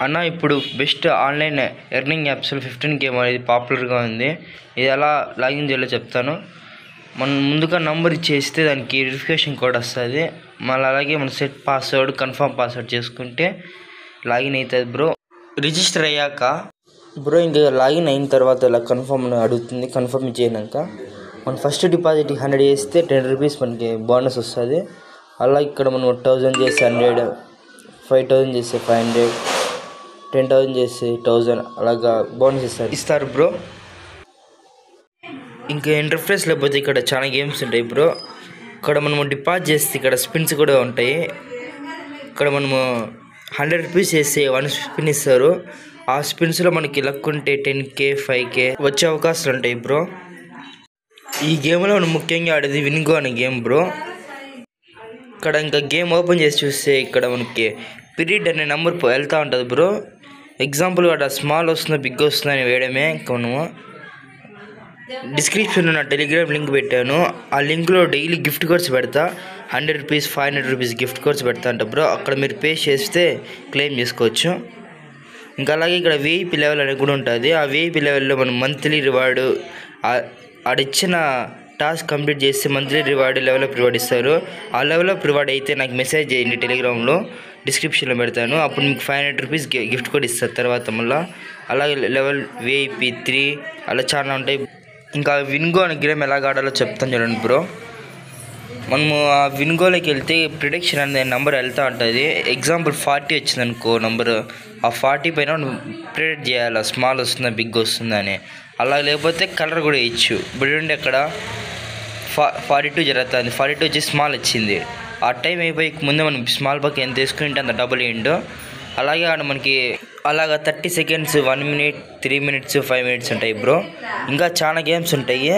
అన్న ఇప్పుడు best online earning యాప్స్లో 15 గేమ్ అనేది పాపులర్గా ఉంది. ఇది ఎలా లాగిన్ చేయాలో చెప్తాను. మనం ముందుగా నంబర్ ఇచ్చేస్తే దానికి వెరిఫికేషన్ కోడ్ వస్తుంది. మళ్ళీ అలాగే మన సెట్ పాస్వర్డ్ కన్ఫర్మ్ పాస్వర్డ్ చేసుకుంటే లాగిన్ అవుతుంది బ్రో. రిజిస్టర్ అయ్యాక బ్రో ఇంకా లాగిన్ అయిన తర్వాత ఇలా కన్ఫర్మ్ అడుగుతుంది. కన్ఫర్మ్ చేయనాక మనం ఫస్ట్ డిపాజిట్ 100 చేస్తే 10 రూపీస్ మనకి బోనస్ వస్తుంది. అలా ఇక్కడ మనం 1000 చేస్తే 100, 5000 చేస్తే 500, 10,000 చేస్తే 1000 అలాగా బోనస్ ఇస్తారు బ్రో. ఇంకా ఇంటర్ఫేస్ లేకపోతే ఇక్కడ చాలా గేమ్స్ ఉంటాయి బ్రో. ఇక్కడ మనము డిపాజిట్ చేస్తే ఇక్కడ స్పిన్స్ కూడా ఉంటాయి. ఇక్కడ మనము 100 రూపీస్ చేస్తే 1 స్పిన్ ఇస్తారు. ఆ స్పిన్స్లో మనకి లక్ ఉంటే 10K 5K వచ్చే అవకాశాలు ఉంటాయి బ్రో. ఈ గేమ్లో మనం ముఖ్యంగా ఆడేది విన్గో అనే గేమ్ బ్రో. ఇక్కడ ఇంకా గేమ్ ఓపెన్ చేసి చూస్తే ఇక్కడ మనకి పీరియడ్ అనే నెంబర్ వెళ్తూ ఉంటుంది బ్రో. ఎగ్జాంపుల్ అక్కడ స్మాల్ వస్తుందో బిగ్ వస్తుందో అని వేయడమే. ఇంకా మనము డిస్క్రిప్షన్లో నా టెలిగ్రామ్ లింక్ పెట్టాను. ఆ లింక్లో డైలీ గిఫ్ట్ కోడ్స్ పెడతా. 100 రూపీస్ 500 రూపీస్ గిఫ్ట్ కోడ్స్ పెడతా అంట బ్రో. అక్కడ మీరు పే చేస్తే క్లెయిమ్ చేసుకోవచ్చు. ఇంకా అలాగే ఇక్కడ VIP లెవెల్ అనేది కూడా ఉంటుంది. ఆ VIP లెవెల్లో మనం మంత్లీ రివార్డు ఆడిచ్చిన టాస్క్ కంప్లీట్ చేస్తే monthly reward level up reward ఇస్తారు. ఆ లెవెల్ అప్ రివార్డ్ అయితే నాకు మెసేజ్ చేయండి టెలిగ్రామ్లో, డిస్క్రిప్షన్లో పెడతాను. అప్పుడు మీకు 500 రూపీస్ గిఫ్ట్ కోడ్ ఇస్తారు తర్వాత మళ్ళీ. అలాగే లెవెల్ VIP 3 అలా చాలా ఉంటాయి. ఇంకా విన్గో అనే గేమ్ ఎలా ఆడాలో చెప్తాను చూడండి బ్రో. మనము ఆ విన్గోలోకి వెళ్తే ప్రిడిక్షన్ అనే నెంబర్ వెళ్తూ ఉంటుంది. ఎగ్జాంపుల్ 40 వచ్చింది అనుకో నెంబరు, ఆ 40 పైన ప్రిడిక్ట్ చేయాలి స్మాల్ వస్తుందా బిగ్ వస్తుందా అని. అలా లేకపోతే కలర్ కూడా వేయచ్చు. ఇప్పుడు అక్కడ 42 జరుగుతుంది, 42 వచ్చి స్మాల్ వచ్చింది. ఆ టైం అయిపోయి ముందే మనం స్మాల్ పక్క ఎంత తీసుకుంటే అంత డబుల్ ఏంటో. అలాగే ఆడ మనకి అలాగా 30 సెకండ్స్, 1 మినిట్, 3 మినిట్స్, 5 మినిట్స్ ఉంటాయి బ్రో. ఇంకా చాలా గేమ్స్ ఉంటాయి.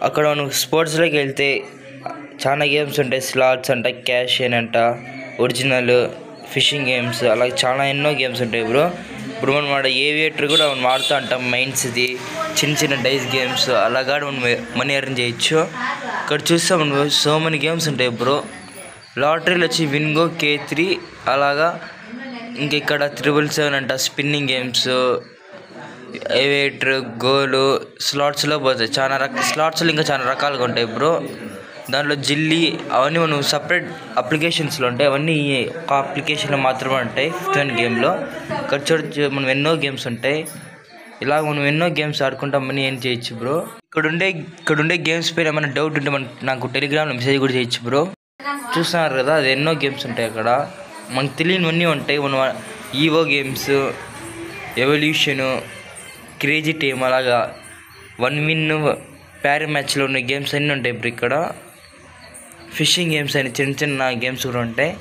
అక్కడ మనం స్పోర్ట్స్లోకి వెళ్తే చాలా గేమ్స్ ఉంటాయి. స్లాట్స్ అంట, క్యాష్ అంట, ఒరిజినల్, ఫిషింగ్ గేమ్స్, అలాగే చాలా ఎన్నో గేమ్స్ ఉంటాయి బ్రో. ఇప్పుడు మనం ఆడ ఏవియేటర్ కూడా మనం వాడుతూ ఉంటాం. మైన్స్ది చిన్న చిన్న డైస్ గేమ్స్ అలాగా మనం మనీ ఎర్న్ చేయొచ్చు. ఇక్కడ చూస్తే మనం సో మెనీ గేమ్స్ ఉంటాయి బ్రో. లాటరీలు వచ్చి విన్గో, K3 అలాగా. ఇంక ఇక్కడ 777 అంట, స్పిన్నింగ్ గేమ్స్, ఏవియేటర్, గోలు, స్లాట్స్లో పోతాయి. స్లాట్స్లో ఇంకా చాలా రకాలుగా ఉంటాయి బ్రో. దాంట్లో జిల్లి అవన్నీ మనం సపరేట్ అప్లికేషన్స్లో ఉంటాయి. అవన్నీ ఒక అప్లికేషన్లో మాత్రమే ఉంటాయి 15 గేమ్లో. ఇక్కడ చూడొచ్చు మనం ఎన్నో గేమ్స్ ఉంటాయి. ఇలాగ మనం ఎన్నో గేమ్స్ ఆడుకుంటాం, మనీ ఏం చేయొచ్చు బ్రో. ఇక్కడ ఉండే గేమ్స్ పైన ఏమైనా డౌట్ ఉంటే నాకు టెలిగ్రామ్లో మెసేజ్ కూడా చేయొచ్చు బ్రో. చూస్తున్నారు కదా, అది ఎన్నో గేమ్స్ ఉంటాయి అక్కడ. మనకు తెలియనివన్నీ ఉంటాయి. మనం EO games, evolution, crazy team అలాగా 1 విన్ ప్యారీ మ్యాచ్లో ఉన్న గేమ్స్ అన్నీ ఉంటాయి ఇప్పుడు. ఇక్కడ ఫిషింగ్ గేమ్స్ అని చిన్న చిన్న గేమ్స్ కూడా ఉంటాయి.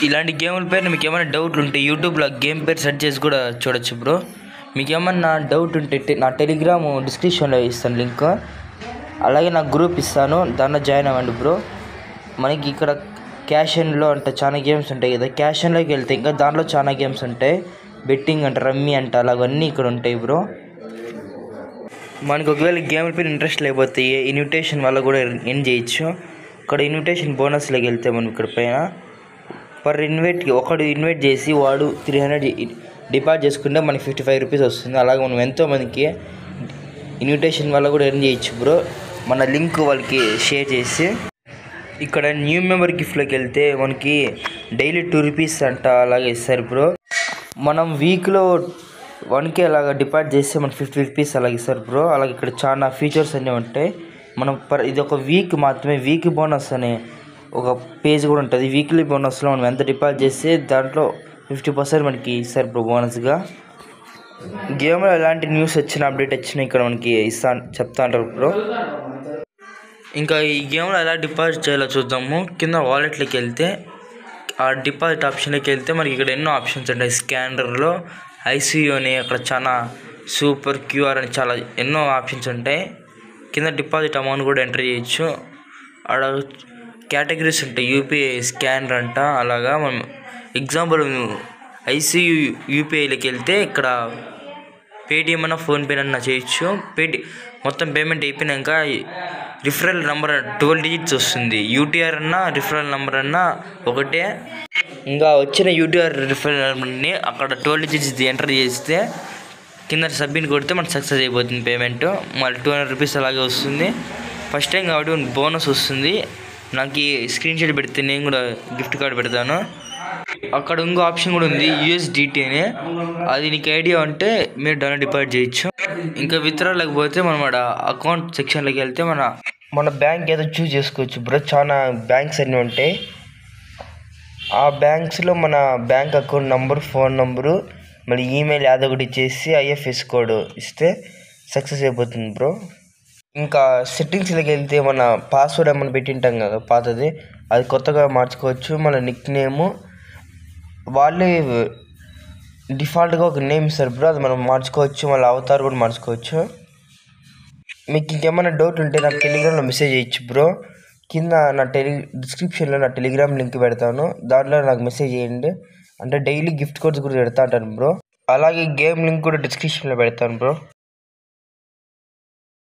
ఇలాంటి గేముల పేరు మీకు ఏమైనా డౌట్లు ఉంటే యూట్యూబ్లో గేమ్ పేరు సెర్చ్ చేసి కూడా చూడొచ్చు బ్రో. మీకు ఏమన్నా డౌట్ ఉంటే నా టెలిగ్రామ్ డిస్క్రిప్షన్లో ఇస్తాను లింక్. అలాగే నా గ్రూప్ ఇస్తాను, దాంట్లో జాయిన్ అవ్వండి బ్రో. మనకి ఇక్కడ క్యాష్ అండ్లో అంటే చాలా గేమ్స్ ఉంటాయి కదా. క్యాష్ అండ్లోకి వెళ్తే ఇంకా దాంట్లో చాలా గేమ్స్ ఉంటాయి. బెట్టింగ్ అంట, రమ్మీ అంట, అలాగన్నీ ఇక్కడ ఉంటాయి బ్రో. మనకు ఒకవేళ గేమ్ల పైన ఇంట్రెస్ట్ లేకపోతే ఇన్విటేషన్ వల్ల కూడా ఎర్న్ చేయొచ్చు. ఇక్కడ ఇన్విటేషన్ బోనస్లోకి వెళ్తే మనం ఇక్కడ పైన ఒకడు ఇన్వైట్ చేసి వాడు 300 డిపాజిట్ చేసుకుంటే మనకి 55 రూపీస్ వస్తుంది. అలాగే మనం ఎంతోమందికి ఇన్విటేషన్ వల్ల కూడా ఎర్న్ చేయొచ్చు బ్రో. మన లింక్ వాళ్ళకి షేర్ చేసి. ఇక్కడ న్యూ మెంబర్ గిఫ్ట్లోకి వెళ్తే మనకి డైలీ 2 రూపీస్ అంట అలాగే ఇస్తారు బ్రో. మనం వీక్లో 1K అలాగా డిపాజిట్ చేస్తే మనకి 50 రూపీస్ అలాగే ఇస్తారు బ్రో. అలాగే ఇక్కడ చాలా ఫీచర్స్ అన్నీ ఉంటాయి. మనం ఇది ఒక వీక్ మాత్రమే. వీక్ బోనస్ అనే ఒక పేజ్ కూడా ఉంటుంది. వీక్లీ బోనస్లో మనం ఎంత డిపాజిట్ చేస్తే దాంట్లో 50% మనకి ఇస్తారు బ్రో బోనస్గా. గేమ్లో ఎలాంటి న్యూస్ వచ్చినా అప్డేట్ వచ్చినా ఇక్కడ మనకి చెప్తా అంటారు బ్రో. ఇంకా ఈ గేమ్లో ఎలా డిపాజిట్ చేయాలో చూద్దాము. కింద వాలెట్లోకి వెళ్తే ఆ డిపాజిట్ ఆప్షన్లోకి వెళ్తే మనకి ఇక్కడ ఎన్నో ఆప్షన్స్ ఉంటాయి. స్కానర్లో ICU అని, అక్కడ చాలా సూపర్ QR అని చాలా ఎన్నో ఆప్షన్స్ ఉంటాయి. కింద డిపాజిట్ అమౌంట్ కూడా ఎంటర్ చేయొచ్చు. ఆడ కేటగిరీస్ ఉంటాయి. UPI స్కానర్ అంట అలాగా. మనం ఎగ్జాంపుల్ ICU UPIలోకి వెళ్తే ఇక్కడ పేటిఎం అన్న, ఫోన్పే అన్న చేయొచ్చు. మొత్తం పేమెంట్ అయిపోయినాక రిఫరల్ నెంబర్ 12 డిజిట్స్ వస్తుంది. UTR అన్న రిఫరల్ నెంబర్ అన్న ఒకటే. ఇంకా వచ్చిన యూట్యూబర్ రిఫరల్ని అక్కడ 12 digits ఎంటర్ చేస్తే కింద సబ్మిట్ కొడితే మనకు సక్సెస్ అయిపోతుంది పేమెంట్. మళ్ళీ 200 రూపీస్ అలాగే వస్తుంది. ఫస్ట్ టైం కాబట్టి బోనస్ వస్తుంది. నాకు ఈ స్క్రీన్ షాట్ పెడితే నేను కూడా గిఫ్ట్ కార్డ్ పెడతాను. అక్కడ ఇంకో ఆప్షన్ కూడా ఉంది USDT అని. అది నీకు ఐడియా ఉంటే మీరు డౌన్లోడ్ డిపాజిట్ చేయొచ్చు. ఇంకా విత్డ్రా లేకపోతే మనం అకౌంట్ సెక్షన్లోకి వెళ్తే మన బ్యాంక్ ఏదో చూస్ చేసుకోవచ్చు బ్రో. చాలా బ్యాంక్స్ అన్నీ ఉంటాయి. ఆ బ్యాంక్స్లో మన bank account number, phone number, మళ్ళీ ఈమెయిల్ ఏదో ఒకటి ఇచ్చేసి IFS కోడ్ ఇస్తే సక్సెస్ అయిపోతుంది బ్రో. ఇంకా సెట్టింగ్స్లోకి వెళ్తే మన పాస్వర్డ్ ఏమైనా పెట్టింటాం కదా పాతది, అది కొత్తగా మార్చుకోవచ్చు. మన నిక్ నేము వాళ్ళే డిఫాల్ట్గా ఒక నేమ్ ఇస్తారు బ్రో, అది మనం మార్చుకోవచ్చు. మళ్ళీ అవతార్ కూడా మార్చుకోవచ్చు. మీకు ఇంకేమైనా డౌట్ ఉంటే నాకు టెలిగ్రామ్లో మెసేజ్ చేయొచ్చు బ్రో. కింద నా డిస్క్రిప్షన్లో నా టెలిగ్రామ్ లింక్ పెడతాను, దాంట్లో నాకు మెసేజ్ చేయండి. అంటే డైలీ గిఫ్ట్ కోడ్స్ కూడా పెడతా అంటాను బ్రో. అలాగే గేమ్ లింక్ కూడా డిస్క్రిప్షన్లో పెడతాను బ్రో.